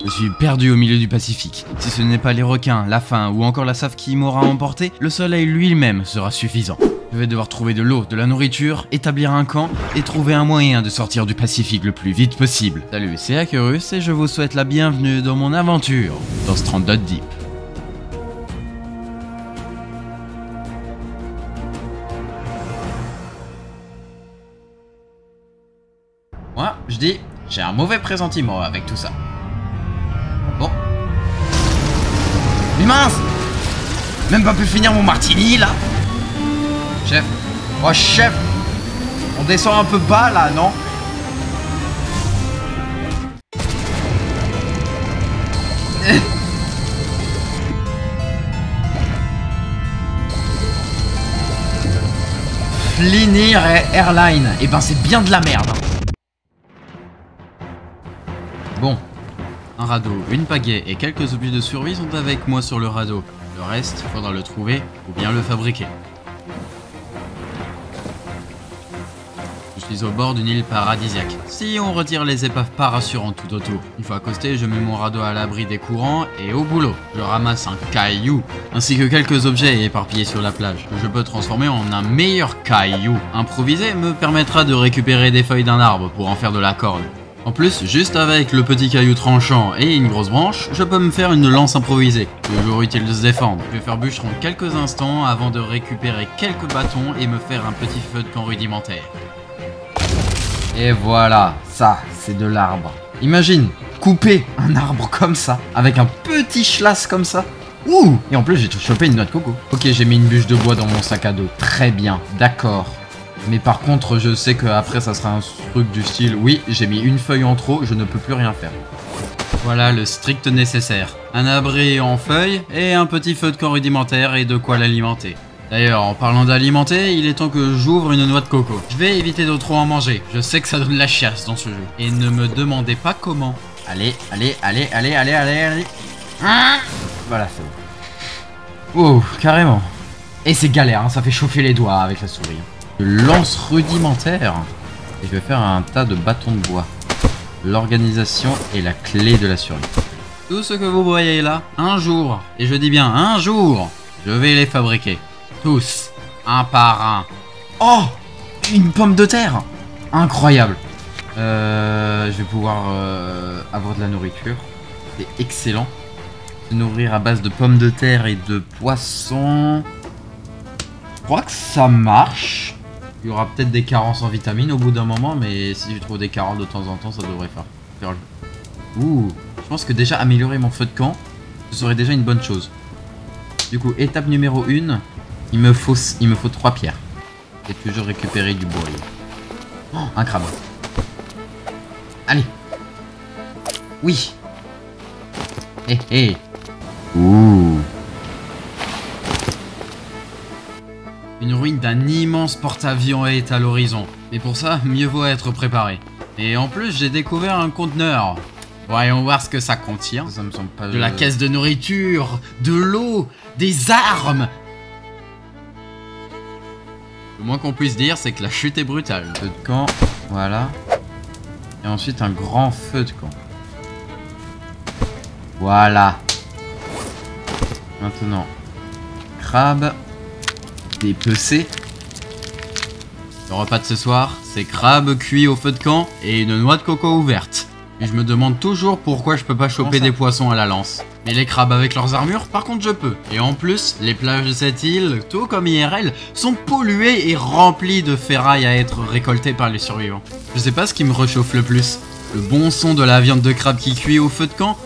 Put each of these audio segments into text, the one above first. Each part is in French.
Je suis perdu au milieu du Pacifique. Si ce n'est pas les requins, la faim ou encore la save qui m'aura emporté, le soleil lui-même sera suffisant. Je vais devoir trouver de l'eau, de la nourriture, établir un camp et trouver un moyen de sortir du Pacifique le plus vite possible. Salut, c'est Akerus et je vous souhaite la bienvenue dans mon aventure dans Stranded Deep. Moi, je dis, j'ai un mauvais pressentiment avec tout ça. Bon. Mais mince! Même pas pu finir mon martini là! Chef! Oh chef! On descend un peu bas là, non? Flinir Airline. Et ben c'est bien de la merde. Bon. Un radeau, une pagaie et quelques objets de survie sont avec moi sur le radeau. Le reste, faudra le trouver ou bien le fabriquer. Je suis au bord d'une île paradisiaque. Si on retire les épaves pas rassurantes tout autour. Une fois accosté, je mets mon radeau à l'abri des courants et au boulot. Je ramasse un caillou, ainsi que quelques objets éparpillés sur la plage, que je peux transformer en un meilleur caillou. Improvisé me permettra de récupérer des feuilles d'un arbre pour en faire de la corde. En plus, juste avec le petit caillou tranchant et une grosse branche, je peux me faire une lance improvisée. Toujours utile de se défendre. Je vais faire bûcheron quelques instants avant de récupérer quelques bâtons et me faire un petit feu de camp rudimentaire. Et voilà, ça, c'est de l'arbre. Imagine, couper un arbre comme ça, avec un petit schlass comme ça. Ouh! Et en plus, j'ai chopé une noix de coco. Ok, j'ai mis une bûche de bois dans mon sac à dos. Très bien, d'accord. Mais par contre, je sais qu'après, ça sera un truc du style, oui, j'ai mis une feuille en trop, je ne peux plus rien faire. Voilà le strict nécessaire. Un abri en feuilles et un petit feu de camp rudimentaire et de quoi l'alimenter. D'ailleurs, en parlant d'alimenter, il est temps que j'ouvre une noix de coco. Je vais éviter de trop en manger, je sais que ça donne la chiasse dans ce jeu. Et ne me demandez pas comment. Allez, allez, allez, allez, allez, allez, allez. Voilà, c'est bon. Oh, carrément. Et c'est galère, hein, ça fait chauffer les doigts avec la souris. Je lance rudimentaire et je vais faire un tas de bâtons de bois. L'organisation est la clé de la survie. Tout ce que vous voyez là, un jour, et je dis bien un jour, je vais les fabriquer. Tous, un par un. Oh! Une pomme de terre! Incroyable! Je vais pouvoir avoir de la nourriture. C'est excellent. Se nourrir à base de pommes de terre et de poissons. Je crois que ça marche. Il y aura peut-être des carences en vitamines au bout d'un moment, mais si je trouve des carences de temps en temps, ça devrait faire le... Ouh, je pense que déjà améliorer mon feu de camp, ce serait déjà une bonne chose. Du coup, étape numéro 1, il me faut 3 pierres. Et toujours récupérer du bois. Oh, un crabe. Allez. Oui. Hé, hé. Ouh. Une ruine d'un immense porte-avions est à l'horizon. Mais pour ça, mieux vaut être préparé. Et en plus, j'ai découvert un conteneur. Voyons voir ce que ça contient. Ça me semble pas de la caisse de nourriture, de l'eau, des armes. Le moins qu'on puisse dire, c'est que la chute est brutale. Feu de camp, voilà. Et ensuite un grand feu de camp. Voilà. Maintenant, crabe. Dépecé. Le repas de ce soir, c'est crabe cuit au feu de camp et une noix de coco ouverte. Et je me demande toujours pourquoi je peux pas choper des poissons à la lance. Mais les crabes avec leurs armures, par contre je peux. Et en plus, les plages de cette île, tout comme IRL, sont polluées et remplies de ferraille à être récoltées par les survivants. Je sais pas ce qui me réchauffe le plus. Le bon son de la viande de crabe qui cuit au feu de camp,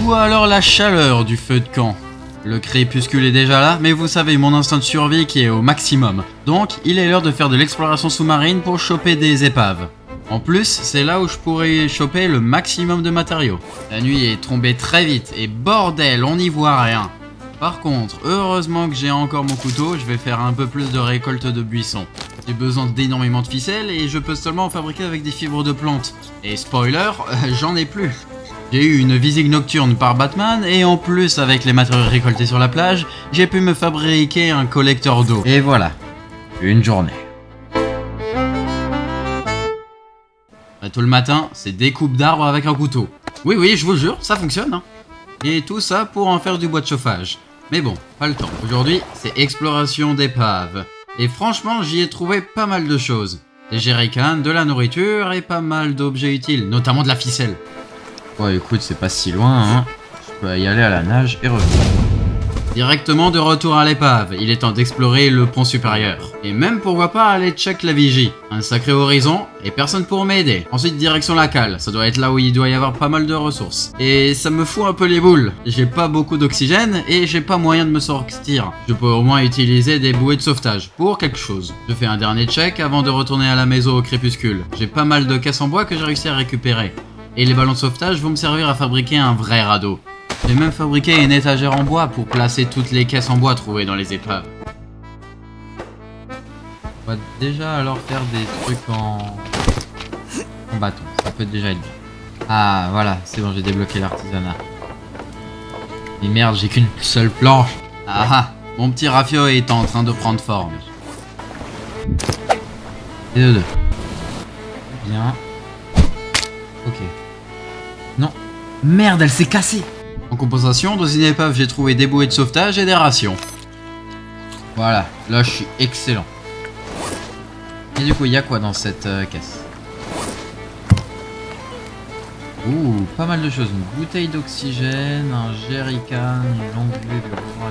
ou alors la chaleur du feu de camp. Le crépuscule est déjà là, mais vous savez, mon instinct de survie qui est au maximum. Donc, il est l'heure de faire de l'exploration sous-marine pour choper des épaves. En plus, c'est là où je pourrais choper le maximum de matériaux. La nuit est tombée très vite, et bordel, on n'y voit rien. Par contre, heureusement que j'ai encore mon couteau, je vais faire un peu plus de récolte de buissons. J'ai besoin d'énormément de ficelles, et je peux seulement en fabriquer avec des fibres de plantes. Et spoiler, j'en ai plus. J'ai eu une visite nocturne par Batman et en plus avec les matériaux récoltés sur la plage, j'ai pu me fabriquer un collecteur d'eau. Et voilà, une journée. Tout le matin, c'est découpe d'arbres avec un couteau. Oui, je vous jure, ça fonctionne. Hein. Et tout ça pour en faire du bois de chauffage. Mais bon, pas le temps. Aujourd'hui, c'est exploration d'épave. Et franchement, j'y ai trouvé pas mal de choses. Des jerrycans, de la nourriture et pas mal d'objets utiles, notamment de la ficelle. Ouais, écoute, c'est pas si loin, hein. Je peux y aller à la nage et revenir. Directement de retour à l'épave, il est temps d'explorer le pont supérieur. Et même pourquoi pas aller check la vigie. Un sacré horizon et personne pour m'aider. Ensuite direction la cale, ça doit être là où il doit y avoir pas mal de ressources. Et ça me fout un peu les boules. J'ai pas beaucoup d'oxygène et j'ai pas moyen de me sortir. Je peux au moins utiliser des bouées de sauvetage pour quelque chose. Je fais un dernier check avant de retourner à la maison au crépuscule. J'ai pas mal de caisses en bois que j'ai réussi à récupérer. Et les ballons de sauvetage vont me servir à fabriquer un vrai radeau. J'ai même fabriqué une étagère en bois pour placer toutes les caisses en bois trouvées dans les épaves. On va déjà alors faire des trucs en bâton, ça peut déjà être bien. Ah voilà, c'est bon, j'ai débloqué l'artisanat. Mais merde, j'ai qu'une seule planche. Ah, mon petit Rafio est en train de prendre forme. Et de deux. Bien. Ok. Non. Merde, elle s'est cassée. En compensation, dans une épave, j'ai trouvé des bouées de sauvetage et des rations. Voilà, là je suis excellent. Et du coup, il y a quoi dans cette caisse? Ouh, pas mal de choses. Une bouteille d'oxygène, un jerrycan, une longue bouée de bois.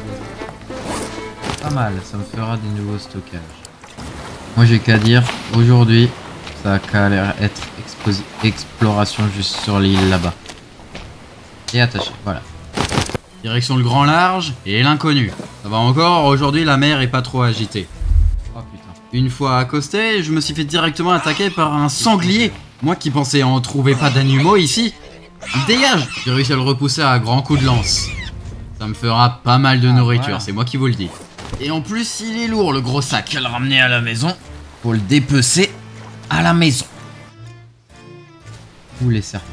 Pas mal, ça me fera des nouveaux stockages. Moi j'ai qu'à dire, aujourd'hui, ça a qu'à l'air être exploration juste sur l'île là-bas. Et attaché, voilà. Direction le grand large et l'inconnu. Ça va encore, aujourd'hui la mer est pas trop agitée. Oh putain. Une fois accosté, je me suis fait directement attaquer par un sanglier. Moi qui pensais en trouver pas d'animaux ici. Il dégage. J'ai réussi à le repousser à grands coups de lance. Ça me fera pas mal de nourriture, voilà. C'est moi qui vous le dis. Et en plus, il est lourd le gros sac. Je vais le ramener à la maison pour le dépecer à la maison. Où les serpents?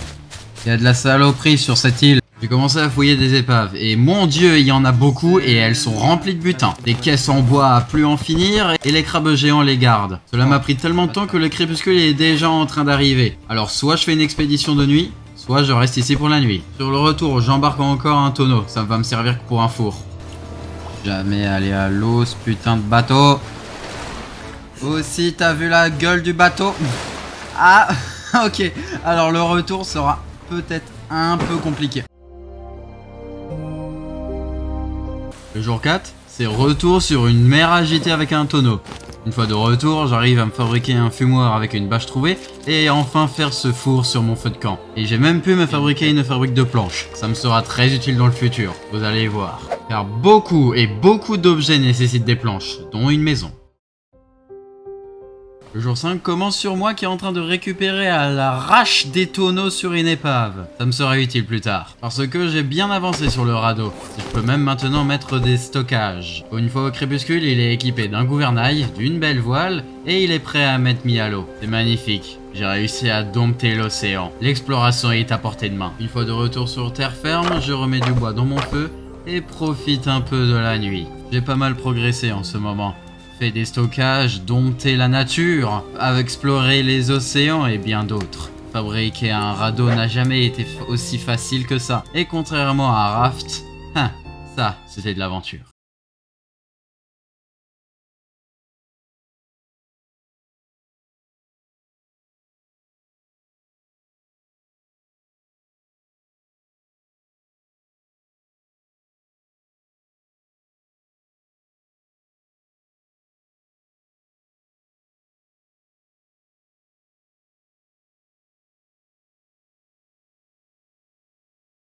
Il y a de la saloperie sur cette île. J'ai commencé à fouiller des épaves et mon dieu, il y en a beaucoup et elles sont remplies de butin. Des caisses en bois à plus en finir et les crabes géants les gardent. Cela m'a pris tellement de temps que le crépuscule est déjà en train d'arriver. Alors soit je fais une expédition de nuit, soit je reste ici pour la nuit. Sur le retour, j'embarque encore un tonneau, ça va me servir pour un four. Jamais aller à l'eau, ce putain de bateau. Aussi, t'as vu la gueule du bateau? Ah, ok. Alors le retour sera peut-être un peu compliqué. Le jour 4, c'est retour sur une mer agitée avec un tonneau. Une fois de retour, j'arrive à me fabriquer un fumoir avec une bâche trouvée et enfin faire ce four sur mon feu de camp. Et j'ai même pu me fabriquer une fabrique de planches. Ça me sera très utile dans le futur, vous allez voir. Car beaucoup d'objets nécessitent des planches, dont une maison. Le jour 5 commence sur moi qui est en train de récupérer à l'arrache des tonneaux sur une épave. Ça me sera utile plus tard, parce que j'ai bien avancé sur le radeau. Je peux même maintenant mettre des stockages. Une fois au crépuscule, il est équipé d'un gouvernail, d'une belle voile, et il est prêt à m'être mis à l'eau. C'est magnifique. J'ai réussi à dompter l'océan. L'exploration est à portée de main. Une fois de retour sur terre ferme, je remets du bois dans mon feu et profite un peu de la nuit. J'ai pas mal progressé en ce moment. Des stockages, dompter la nature, explorer les océans et bien d'autres. Fabriquer un radeau n'a jamais été aussi facile que ça. Et contrairement à Raft, ça, c'était de l'aventure.